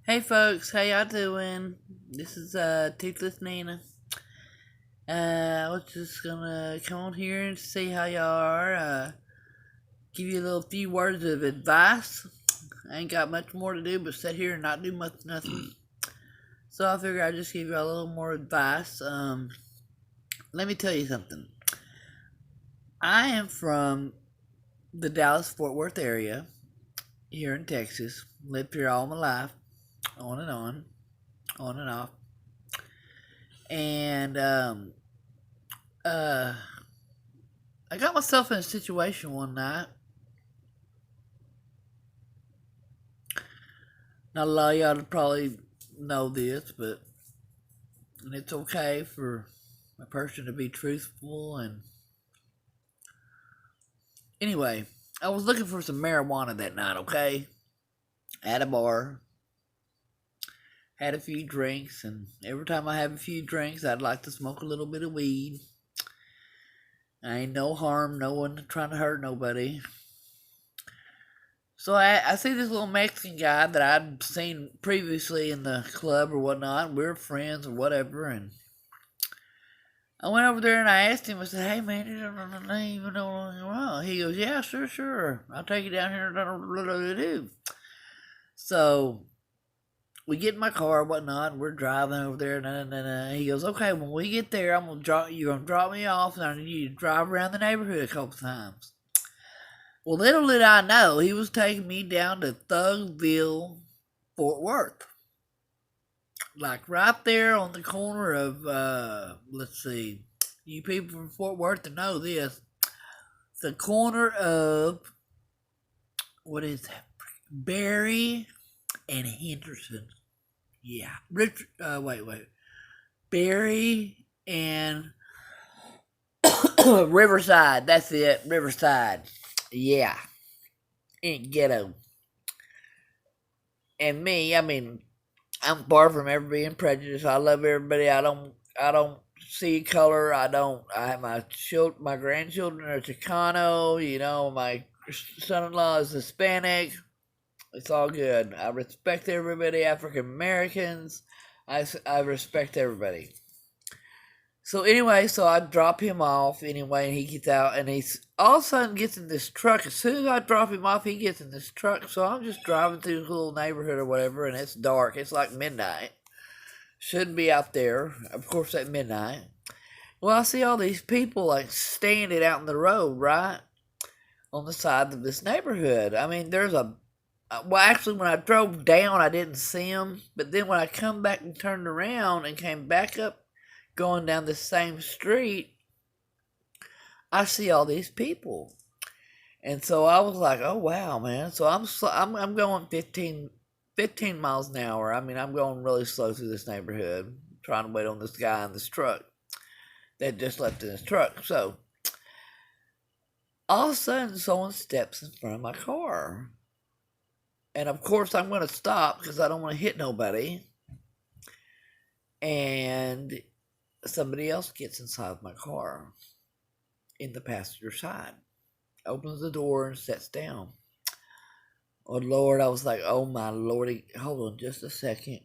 Hey folks, how y'all doing? This is Toothless Nana. I was just gonna come on here and see how y'all are. Give you a little few words of advice. I ain't got much more to do but sit here and not do much nothing. So I figure I'd just give you a little more advice. Let me tell you something. I am from the Dallas Fort Worth area here in Texas. Lived here all my life, on and on and off. And uh I got myself in a situation one night. Not a lot of y'all probably know this, but it's okay for a person to be truthful. And anyway, I was looking for some marijuana that night, okay? At a bar, had a few drinks, and every time I have a few drinks, I'd like to smoke a little bit of weed. I ain't no harm, no one trying to hurt nobody. So I see this little Mexican guy that I'd seen previously in the club or whatnot. We were friends or whatever, and I went over there and I asked him. I said, "Hey man, you don't even know what's wrong." He goes, "Yeah, sure. I'll take you down here and do." So we get in my car and whatnot, and we're driving over there. He goes, "Okay, when we get there, I'm gonna drop. You're gonna drop me off, and I need you to drive around the neighborhood a couple times." Well, little did I know, he was taking me down to Thugsville, Fort Worth. Like right there on the corner of, let's see, you people from Fort Worth to know this. The corner of, what is that? Berry and Henderson. Yeah. Wait. Berry and Riverside. That's it. Riverside. Yeah. In ghetto. And me, I mean, I'm far from ever being prejudiced. I love everybody. I don't see color. I have my grandchildren are Chicano, my son-in-law is Hispanic. It's all good. I respect everybody, African Americans. I respect everybody. So anyway, so I drop him off anyway, and he gets out, and he's all of a sudden gets in this truck. As soon as I drop him off, he gets in this truck. So I'm just driving through this little neighborhood or whatever, and it's dark. It's like midnight. Shouldn't be out there, of course, at midnight. Well, I see all these people like standing out in the road, right, on the side of this neighborhood. I mean, well, actually, when I drove down, I didn't see them, but then when I come back and turned around and came back up going down the same street, I see all these people. And so I was like, "Oh wow, man." So I'm going 15 miles an hour. I mean, I'm going really slow through this neighborhood, trying to wait on this guy in this truck that just left in his truck. So all of a sudden, someone steps in front of my car. And of course, I'm going to stop because I don't want to hit nobody. And somebody else gets inside of my car in the passenger side, opens the door and sits down. Oh Lord, I was like, "Oh my Lordy, hold on just a second."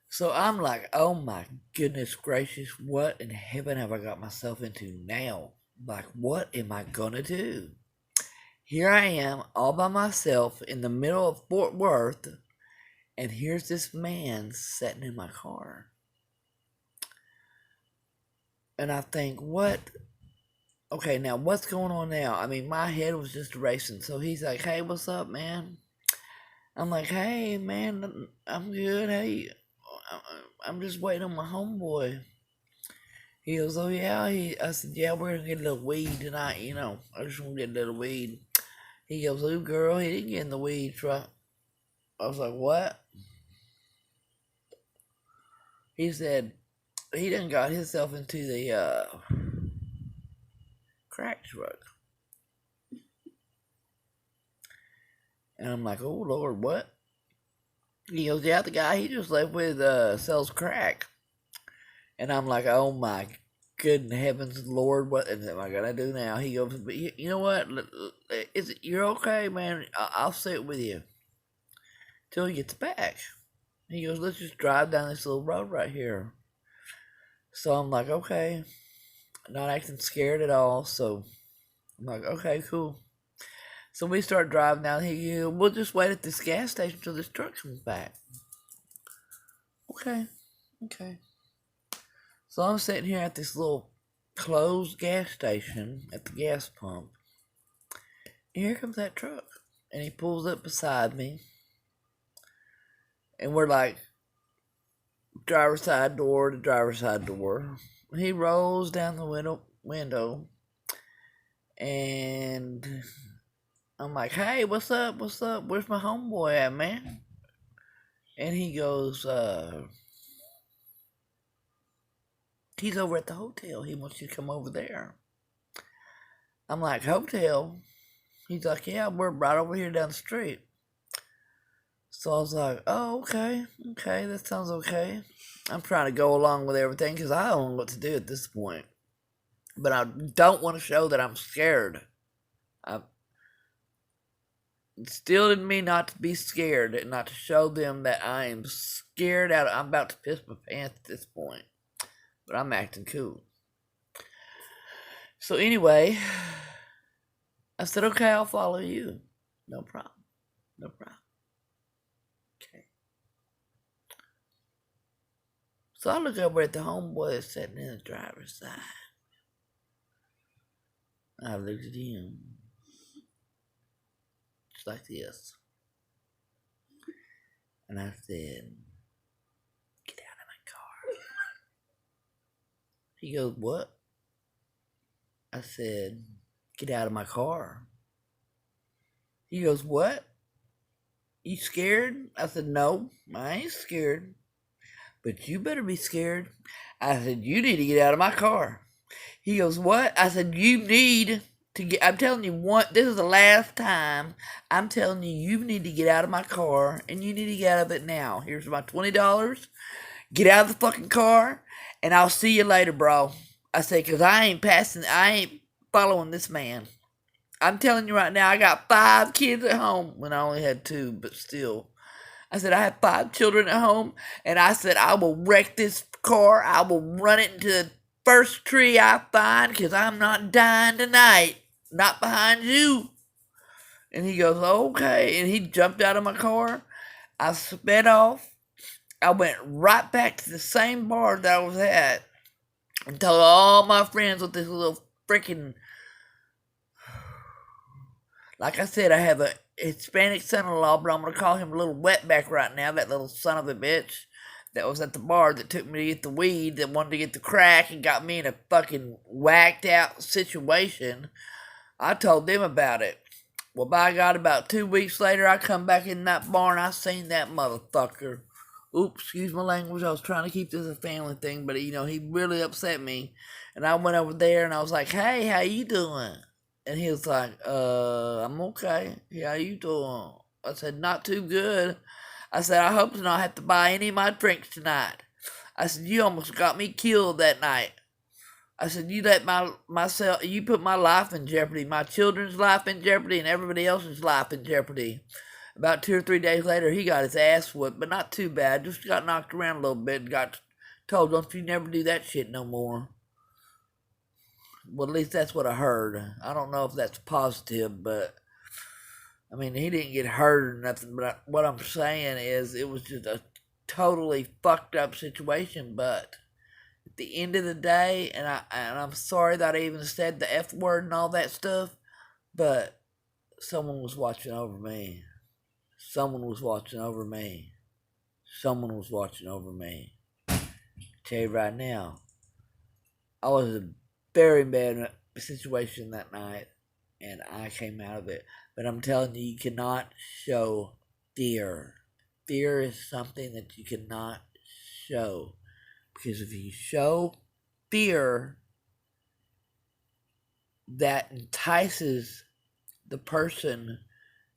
So I'm like, "Oh my goodness gracious, what in heaven have I got myself into now? Like, what am I gonna do?" Here I am all by myself in the middle of Fort Worth, and here's this man sitting in my car. And I think, what? Okay, now what's going on now? I mean, my head was just racing. So he's like, "Hey, what's up, man?" I'm like, "Hey, man, I'm good. Hey, I'm just waiting on my homeboy." He goes, "Oh, yeah." I said, "Yeah, we're going to get a little weed tonight, I just want to get a little weed." He goes, "Oh, girl, he didn't get in the weed truck." I was like, "What?" He said, he done got himself into the crack truck. And I'm like, "Oh, Lord, what?" He goes, "Yeah, the guy he just left with sells crack." And I'm like, "Oh my good heavens, Lord, what am I gonna do now? He goes, but you know what? You're okay, man? I'll sit with you till he gets back. He goes, let's just drive down this little road right here. So I'm like, okay, not acting scared at all. So I'm like, okay, cool. So we start driving down here. We'll just wait at this gas station till this truck comes back. Okay, okay. So I'm sitting here at this little closed gas station at the gas pump. And here comes that truck. And he pulls up beside me. And we're like, driver's side door to driver's side door. He rolls down the window. And I'm like, hey, what's up? What's up? Where's my homeboy at, man? And he goes, he's over at the hotel. He wants you to come over there. I'm like, hotel? He's like, yeah, we're right over here down the street. So I was like, oh, okay, that sounds okay. I'm trying to go along with everything because I don't know what to do at this point. But I don't want to show that I'm scared. It still didn't mean not to be scared and not to show them that I am scared out. I'm about to piss my pants at this point. But I'm acting cool. So anyway, I said, okay, I'll follow you. No problem. Okay. So I look over at the homeboy sitting in the driver's side. I looked at him. Just like this. And I said, get out of my car. He goes, what? I said, get out of my car. He goes, what? You scared? I said, no, I ain't scared. But you better be scared. I said, you need to get out of my car. He goes, what? I said, you need to get, I'm telling you, this is the last time I'm telling you, you need to get out of my car, and you need to get out of it now. Here's my $20. Get out of the fucking car, and I'll see you later, bro. I said, because I ain't following this man. I'm telling you right now, I got 5 kids at home when I only had 2, but still. I said, I have 5 children at home, and I said, I will wreck this car. I will run it into the first tree I find, because I'm not dying tonight. Not behind you. And he goes, okay. And he jumped out of my car. I sped off. I went right back to the same bar that I was at and told all my friends with this little freaking... Like I said, I have a Hispanic son-in-law, but I'm going to call him a little wetback right now, that little son of a bitch that was at the bar that took me to get the weed, that wanted to get the crack and got me in a fucking whacked out situation. I told them about it. Well, by God, about 2 weeks later, I come back in that bar and I seen that motherfucker. Oops, excuse my language. I was trying to keep this a family thing, but, he really upset me. And I went over there and I was like, hey, how you doing? And he was like, I'm okay. How you doing? I said, not too good. I said, I hope to not have to buy any of my drinks tonight. I said, you almost got me killed that night. I said, you let you put my life in jeopardy, my children's life in jeopardy, and everybody else's life in jeopardy. About 2 or 3 days later, he got his ass whooped, but not too bad. Just got knocked around a little bit and got told, don't you never do that shit no more. Well, at least that's what I heard. I don't know if that's positive, but, he didn't get hurt or nothing, but what I'm saying is it was just a totally fucked up situation, but at the end of the day, and I'm sorry that I even said the F word and all that stuff, but someone was watching over me. Someone was watching over me. Someone was watching over me. I'll tell you right now, I was in a very bad situation that night, and I came out of it. But I'm telling you, you cannot show fear. Fear is something that you cannot show. Because if you show fear, that entices the person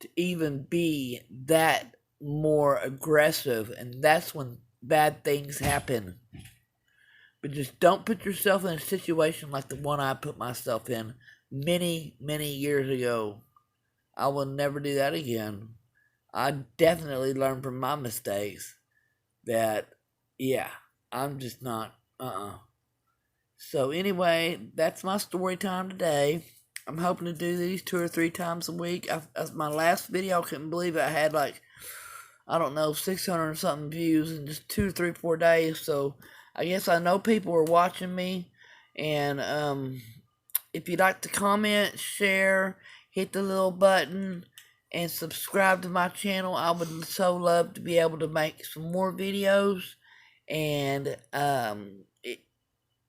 to even be that more aggressive, and that's when bad things happen. But just don't put yourself in a situation like the one I put myself in many, many years ago. I will never do that again. I definitely learned from my mistakes that, yeah, I'm just not, So, anyway, that's my story time today. I'm hoping to do these 2 or 3 times a week. My last video, I couldn't believe it. I had like, I don't know, 600 and something views in just 2, 3, 4 days. So, I guess I know people are watching me. And if you'd like to comment, share, hit the little button, and subscribe to my channel, I would so love to be able to make some more videos. And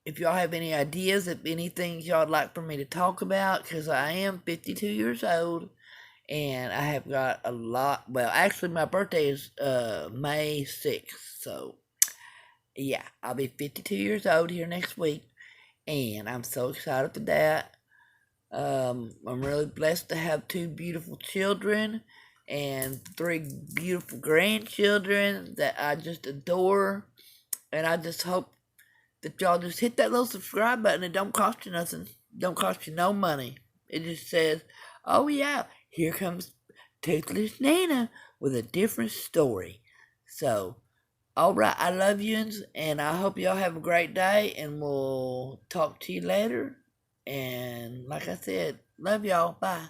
if y'all have any ideas of anything y'all would like for me to talk about, because I am 52 years old and I have got a lot. Well, actually, my birthday is May 6th, so yeah, I'll be 52 years old here next week, and I'm so excited for that. I'm really blessed to have 2 beautiful children and 3 beautiful grandchildren that I just adore, and I just hope that y'all just hit that little subscribe button. It don't cost you nothing. Don't cost you no money. It just says, oh yeah, here comes Toothless Nana with a different story. So, alright, I love yous, and I hope y'all have a great day, and we'll talk to you later. And like I said, love y'all. Bye.